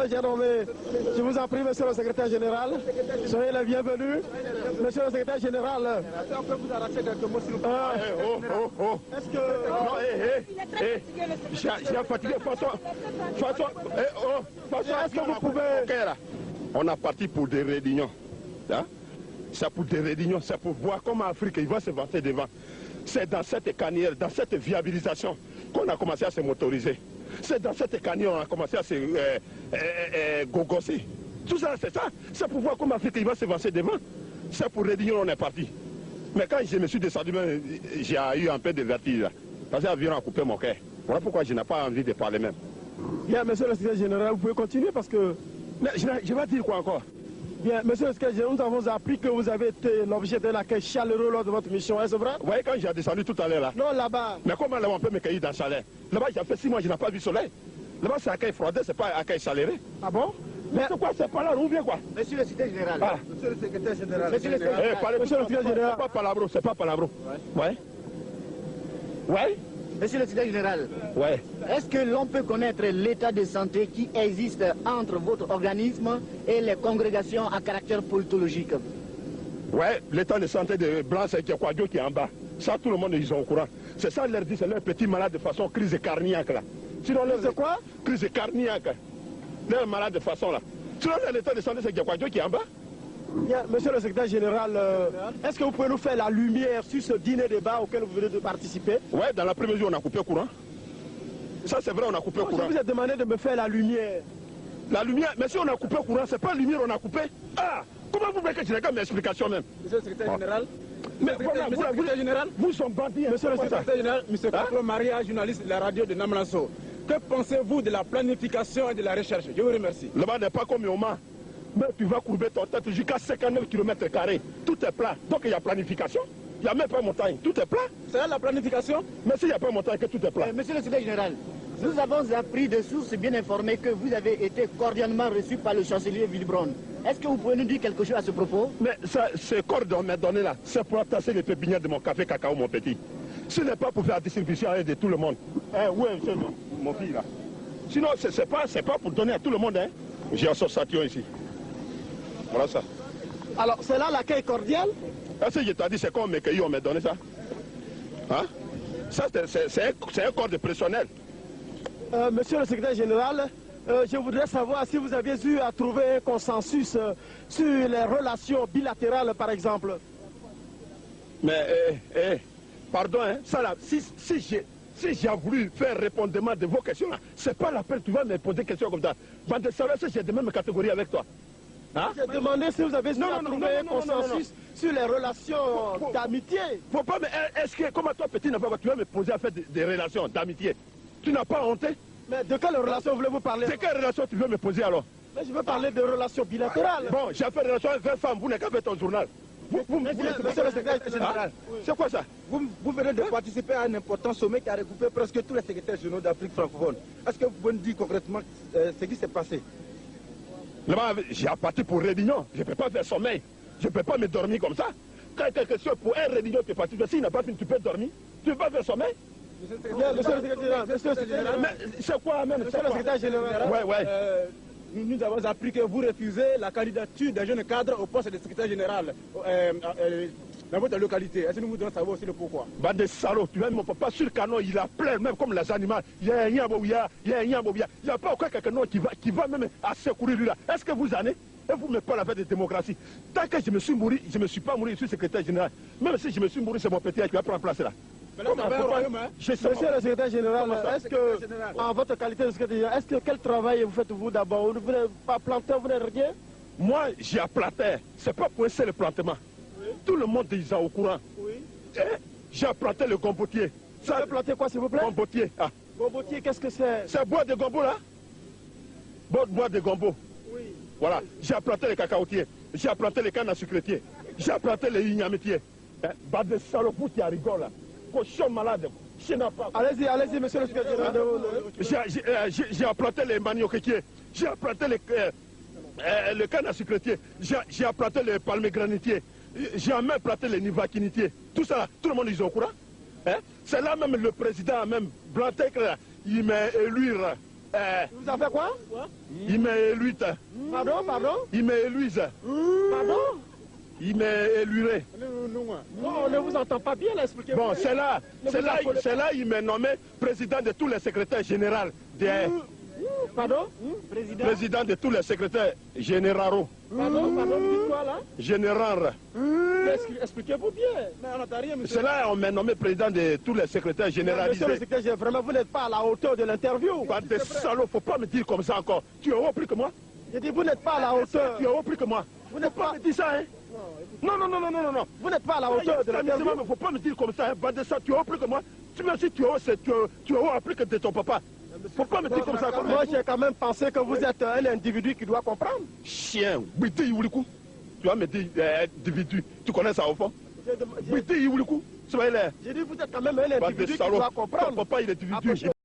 Je vous en prie, monsieur le secrétaire général. Soyez le bienvenu. Monsieur le secrétaire général. Est-ce qu'on peut vous arracher quelques mots s'il vous plaît? Est-ce que... J'ai fatigué. Est-ce que vous pouvez... On a parti pour des réunions. Hein? C'est pour des réunions, c'est pour voir comment l'Afrique il va se vanter devant. C'est dans cette carrière, dans cette viabilisation qu'on a commencé à se motoriser. C'est dans cette carrière qu'on a commencé à se gogosser. Tout ça, c'est ça. C'est pour voir comment l'Afrique il va se vanter devant. C'est pour réunion, on est parti. Mais quand je me suis descendu, j'ai eu un peu de vertige. Parce que l'avion a coupé mon cœur. Voilà pourquoi je n'ai pas envie de parler même. Bien, monsieur le secrétaire général, vous pouvez continuer parce que... Mais je vais dire quoi encore? Bien, monsieur le secrétaire général, nous avons appris que vous avez été l'objet d'un accueil chaleureux lors de votre mission, est-ce vrai? Vous voyez quand j'ai descendu tout à l'heure là? Non, là-bas. Mais comment là on peut me cueillir dans le chalet? Là-bas, j'ai fait 6 mois, je n'ai pas vu le soleil. Là-bas, c'est accueil froidé, c'est pas accueil chaleureux. Ah bon? Mais c'est quoi, c'est pas là, ou bien quoi? Monsieur le secrétaire général. Ah. Monsieur le secrétaire général. Monsieur le secrétaire général. C'est pas palabro, c'est pas palabro. Ouais. Ouais. Monsieur le secrétaire général. Ouais. Est-ce que l'on peut connaître l'état de santé qui existe entre votre organisme et les congrégations à caractère politologique? Ouais, l'état de santé de Blanc, c'est Kwadjo qui est en bas. Ça, tout le monde, ils sont au courant. C'est ça, leur dit, c'est leur petit malade de façon crise cardiaque là. Sinon, c'est quoi? Crise cardiaque. Leur malade de façon là. Sinon, l'état de santé, c'est Kwadjo qui est en bas. Bien, monsieur le secrétaire général, est-ce que vous pouvez nous faire la lumière sur ce dîner débat auquel vous venez de participer? Oui, dans la première jour, on a coupé le courant. Ça, c'est vrai, on a coupé le courant. Je vous ai demandé de me faire la lumière. La lumière? Mais si on a coupé le courant, c'est pas la lumière on a coupé. Ah! Comment vous voulez que je regarde mes explications même? Monsieur le secrétaire général. Mais voilà, monsieur le secrétaire général. Vous sommes bandits. Monsieur le secrétaire général, monsieur Katro Maria, journaliste de la radio de Namlanso. Que pensez-vous de la planification et de la recherche? Je vous remercie. Là-bas n'est pas comme Yoma. Mais tu vas courber ton tête jusqu'à 59 km². Tout est plat. Donc il y a planification. Il n'y a même pas montagne. Tout est plat. C'est là la planification? Mais s'il n'y a pas montagne, que tout est plat. Monsieur le secrétaire général, nous avons appris de sources bien informées que vous avez été cordialement reçu par le chancelier Wilbrod. Est-ce que vous pouvez nous dire quelque chose à ce propos? Mais ce corps qu'on m'a donné là, c'est pour tasser les pépinières de mon café cacao, mon petit. Ce n'est pas pour faire la distribution de tout le monde. Où est mon fils là? Sinon, c'est pas pour donner à tout le monde. Hein. J'ai un association ici. Voilà ça. Alors, c'est là l'accueil cordial? Est-ce que je t'ai dit, c'est comme on m'a donné ça? Hein? Ça, c'est un corps de personnel. Monsieur le secrétaire général, je voudrais savoir si vous aviez eu à trouver un consensus sur les relations bilatérales, par exemple. Mais, pardon, hein, ça là, si j'ai voulu faire répondement de vos questions, c'est pas la peine, tu vas me poser des questions comme ça. Bande de savoir si j'ai de même catégorie avec toi. Hein? J'ai demandé si vous avez eu à trouver un consensus sur les relations d'amitié. Faut pas, mais est-ce que, comme toi, petit, tu vas me poser à faire des relations d'amitié? Tu n'as pas honte? Mais de quelle relation voulez-vous parler? De quelle relation tu veux me poser alors? Mais je veux parler de relations bilatérales. Bon, j'ai fait des relations avec 20 femmes, vous n'avez qu'à faire ton journal. Monsieur le secrétaire général, c'est quoi ça? Vous venez de participer à un important sommet qui a regroupé presque tous les secrétaires généraux d'Afrique francophone. Est-ce que vous pouvez nous dire concrètement ce qui s'est passé? Là-bas, j'ai parti pour réunion. Je ne peux pas faire sommeil. Je ne peux pas me dormir comme ça. Quand quelque chose pour un réunion qui est parti, s'il n'a pas fini, tu peux dormir. Tu ne peux pas faire sommeil? Monsieur le secrétaire général, mais c'est quoi même? Monsieur le secrétaire général, nous avons appris que vous refusez la candidature d'un jeune cadre au poste de secrétaire général dans votre localité. Est-ce que nous voudrions savoir aussi le pourquoi? Bah des salauds, tu vois, mon papa sur le canon, il a plein, même comme les animaux. Il y a un yambo, il y a un yambo, il n'y a pas aucun quelqu'un qui va même à secourir lui là. Est-ce que vous en êtes? Et vous me parlez avec de démocratie. Tant que je me suis mouru, je ne me suis pas mouru, je suis secrétaire général. Même si je me suis mouru, c'est mon petit qui va prendre place là. Monsieur le secrétaire général, est-ce que, en votre qualité de secrétaire général, quel travail vous faites-vous d'abord? Vous n'êtes pas planteur, vous n'êtes rien? Moi, j'ai un planteur. C'est pas pour essayer le plantement. Oui. Tout le monde est au courant. Oui. J'ai planté le gombotier. Vous avez planté quoi, s'il vous plaît? Gombotier. Ah. Gombotier, qu'est-ce que c'est? C'est bois de gombo, là? Bois de gombo. Oui. Voilà. J'ai planté les cacaotiers. J'ai planté les cannes à sucretiers. J'ai planté les ignametiers. Bah de salopous qui rigole, là. Cochon malade. Allez-y, monsieur le secrétaire général. J'ai planté les manioquiers. J'ai planté le canne à sucretier. J'ai planté les palmiers granitiers. J'ai même planté les nivaquinitiers. Tout ça, tout le monde est au courant. Hein? C'est là même le président, même Blantek, il m'a élu Vous avez fait quoi? Il m'a élu. Pardon, pardon? Il m'a élu. Pardon? Il m'a éluré. Non, on ne vous entend pas bien, là, expliquez-moi. Bon, c'est là, il m'a nommé président de tous les secrétaires généraux. Pardon? Président de tous les secrétaires généraux. Pardon, dites quoi là? Général. Expliquez-vous bien. C'est là on m'a nommé président de tous les secrétaires généraux. Monsieur le secrétaire, vraiment, vous n'êtes pas à la hauteur de l'interview. Des salauds, faut pas me dire comme ça encore. Tu es haut plus que moi. J'ai dit, vous n'êtes pas à la hauteur. Tu es haut plus que moi. Vous n'êtes pas me dire ça, hein? Non. Vous n'êtes pas à la hauteur de l'interview. Il ne faut pas me dire comme ça, hein? Ça, tu es haut plus que moi. Tu me dis tu es haut plus que de ton papa. Faut pas me dire comme ça. Moi, j'ai quand même pensé que vous êtes un individu qui doit comprendre. Chien, tu vas me dire individu. Tu connais ça au fond? J'ai dit, vous êtes quand même un individu qui doit comprendre. Ton papa, il est individu.